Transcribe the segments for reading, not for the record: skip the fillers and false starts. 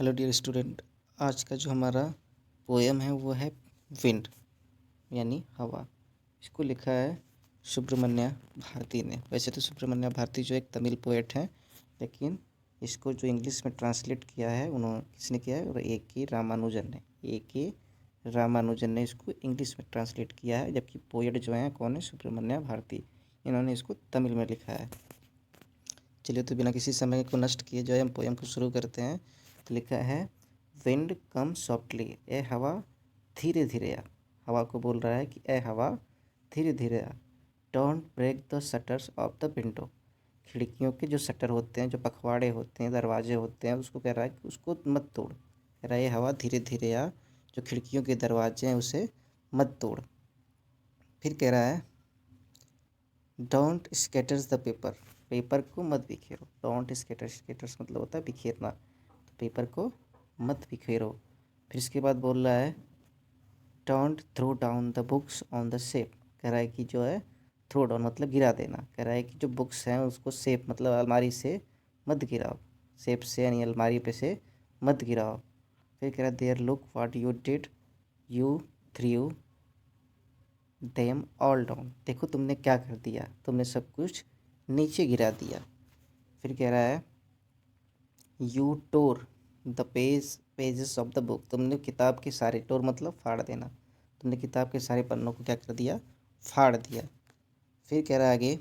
Hello dear student, आज का जो हमारा पोएम है वो है विंड यानी हवा। इसको लिखा है सुब्रमण्य भारती ने। वैसे तो सुब्रमण्य भारती जो एक तमिल पोएट हैं, लेकिन इसको जो इंग्लिश में ट्रांसलेट किया है उन्होंने किसने किया है? ए के रामानुजन ने इसको इंग्लिश में ट्रांसलेट किया है, जबकि पोएट जो हैं कौन है? सुब्रमण्य भारती। इन्होंने इसको तमिल में लिखा है। चलिए तो बिना किसी समय को नष्ट किए जो है हम पोएम को शुरू करते हैं। तो लिखा है, विंड कम सॉफ्टली, ए हवा धीरे धीरे आ। हवा को बोल रहा है कि ए हवा धीरे धीरे आ। Don't break the shutters of the window, खिड़कियों के जो शटर होते हैं, जो पखवाड़े होते हैं, दरवाजे होते हैं, उसको कह रहा है कि उसको मत तोड़। कह रहा है ये हवा धीरे धीरे आ, जो खिड़कियों के दरवाजे हैं उसे मत तोड़। फिर कह रहा है, don't scatters the paper, paper को मत बिखेरो। डोंट स्कैटर्स मतलब होता है बिखेरना, तो पेपर को मत बिखेरो। फिर इसके बाद बोल रहा है, don't throw down the books on the shelf. कह रहा है कि जो है थ्रो डाउन मतलब गिरा देना। कह रहा है कि जो बुक्स हैं उसको शेप मतलब अलमारी से मत गिराओ, शेप से यानी अलमारी पे से मत गिराओ। फिर कह रहा है, there look what you did, you threw them all down. देखो तुमने क्या कर दिया, तुमने सब कुछ नीचे गिरा दिया। फिर कह रहा है, you tore the pages of the book. तुमने किताब के सारे, टोर मतलब फाड़ देना, तुमने किताब के सारे पन्नों को क्या कर दिया? फाड़ दिया। फिर कह रहा है आगे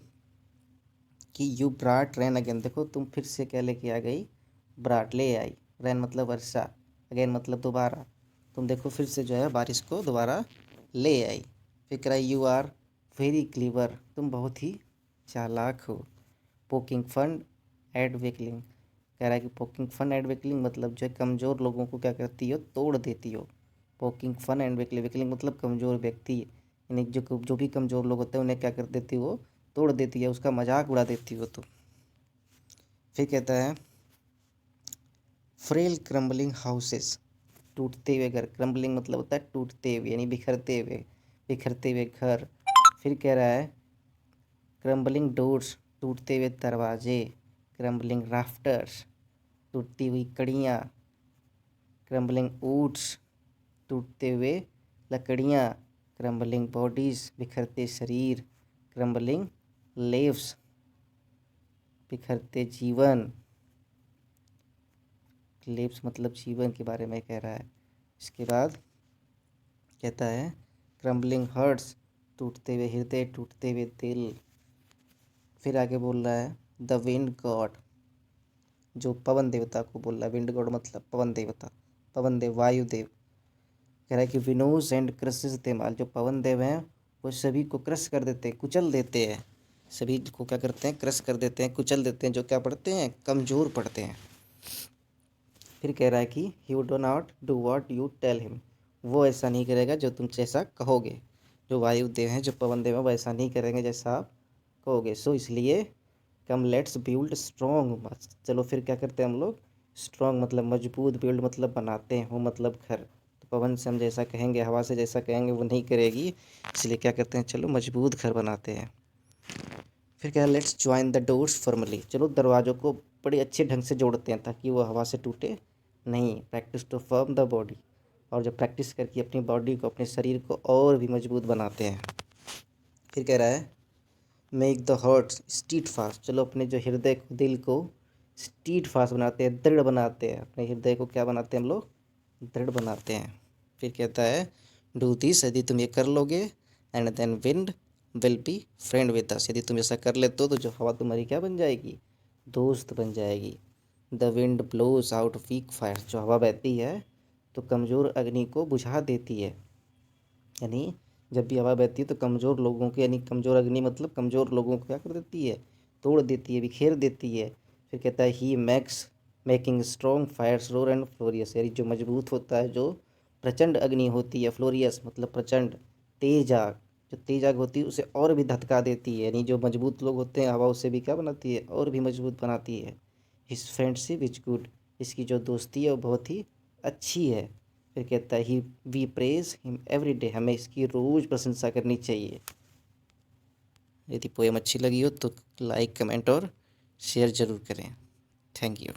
कि यू ब्राट रैन अगेन। देखो तुम फिर से क्या लेके आ गई? ब्राट ले आई, रैन मतलब वर्षा, अगेन मतलब दोबारा। तुम देखो फिर से जो है बारिश को दोबारा ले आई। फिर कह रहा है, यू आर वेरी क्लीवर, तुम बहुत ही चालाक हो। Poking fun at weakling. कह रहा है कि पोकिंग फन एट वीकलिंग मतलब जो है कमज़ोर लोगों को क्या करती हो? तोड़ देती हो। Poking fun and weakling, weakling मतलब कमज़ोर व्यक्ति, यानी जो भी कमज़ोर लोग होते हैं उन्हें क्या कर देती हो? तोड़ देती है, उसका मजाक उड़ा देती हो तुम। फिर कहता है, फ्रेल क्रम्बलिंग हाउसेस, टूटते हुए घर। क्रम्बलिंग मतलब होता है टूटते हुए यानी बिखरते हुए घर। फिर कह रहा है, क्रम्बलिंग डोर्स, टूटते हुए दरवाजे। क्रम्बलिंग राफ्टर्स, टूटती हुई कड़ियाँ। क्रम्बलिंग वुड्स, टूटते हुए लकड़ियाँ। क्रम्बलिंग बॉडीज़, बिखरते शरीर। क्रम्बलिंग लेव्स, बिखरते जीवन। लेव्स मतलब जीवन के बारे में कह रहा है। इसके बाद कहता है, क्रम्बलिंग हर्ट्स, टूटते हुए हृदय, टूटते हुए दिल। फिर आगे बोल रहा है, द विंड गॉड, जो पवन देवता को बोल रहा है। विंड गॉड मतलब पवन देवता, पवन देव, वायुदेव। कह रहा है कि विनोज एंड क्रसेस देम ऑल, जो पवन देव हैं वो सभी को क्रश कर देते हैं, कुचल देते हैं। सभी को क्या करते हैं? क्रश कर देते हैं, कुचल देते हैं, जो क्या पढ़ते हैं? कमज़ोर पढ़ते हैं। फिर कह रहा है कि he would not do what you tell him, वो ऐसा नहीं करेगा जो तुम जैसा कहोगे। जो वायुदेव हैं, जो पवन देव हैं, वो ऐसा नहीं करेंगे जैसा आप कहोगे। सो इसलिए कम लेट्स बिल्ड स्ट्रॉन्ग। चलो फिर क्या करते हैं हम लोग? स्ट्रॉन्ग मतलब मजबूत, बिल्ड मतलब बनाते हैं, हो मतलब घर। तो पवन से हम जैसा कहेंगे, हवा से जैसा कहेंगे वो नहीं करेगी, इसलिए क्या करते हैं? चलो मजबूत घर बनाते हैं। फिर क्या, let's join the doors formally, चलो दरवाज़ों को बड़े अच्छे ढंग से जोड़ते हैं ताकि वो हवा से टूटे नहीं। Practice to firm the body, और जब प्रैक्टिस करके अपनी बॉडी को, अपने शरीर को और भी मजबूत बनाते हैं। फिर कह रहा है, make the hearts stead fast, चलो अपने जो हृदय को, दिल को स्टीड फास्ट बनाते हैं, दृढ़ बनाते हैं। अपने हृदय को क्या बनाते हैं हम लोग? दृढ़ बनाते हैं। फिर कहता है, डू दिस, यदि तुम ये कर लोगे, and then wind will be friend with us, यदि तुम ऐसा कर लेते हो तो जो हवा तुम्हारी क्या बन जाएगी? दोस्त बन जाएगी। The wind blows out weak fire, जो हवा बहती है तो कमज़ोर अग्नि को बुझा देती है। यानी जब भी हवा बहती है तो कमज़ोर लोगों के, यानी कमज़ोर अग्नि मतलब कमज़ोर लोगों को क्या कर देती है? तोड़ देती है, बिखेर देती है। फिर कहता है, he making strong fires roar and glorious, यानी जो मजबूत होता है, जो प्रचंड अग्नि होती है, फ्लोरियस मतलब प्रचंड, तेज आग, जो तेज आग होती है उसे और भी धधका देती है। यानी जो मजबूत लोग होते हैं हवा उसे भी क्या बनाती है? और भी मजबूत बनाती है। हिज फ्रेंडशिप इज गुड, इसकी जो दोस्ती है वो बहुत ही अच्छी है। फिर कहता है, he we praise him every day, हमें इसकी रोज़ प्रशंसा करनी चाहिए। यदि पोएम अच्छी लगी हो तो लाइक, कमेंट और शेयर ज़रूर करें। Thank you.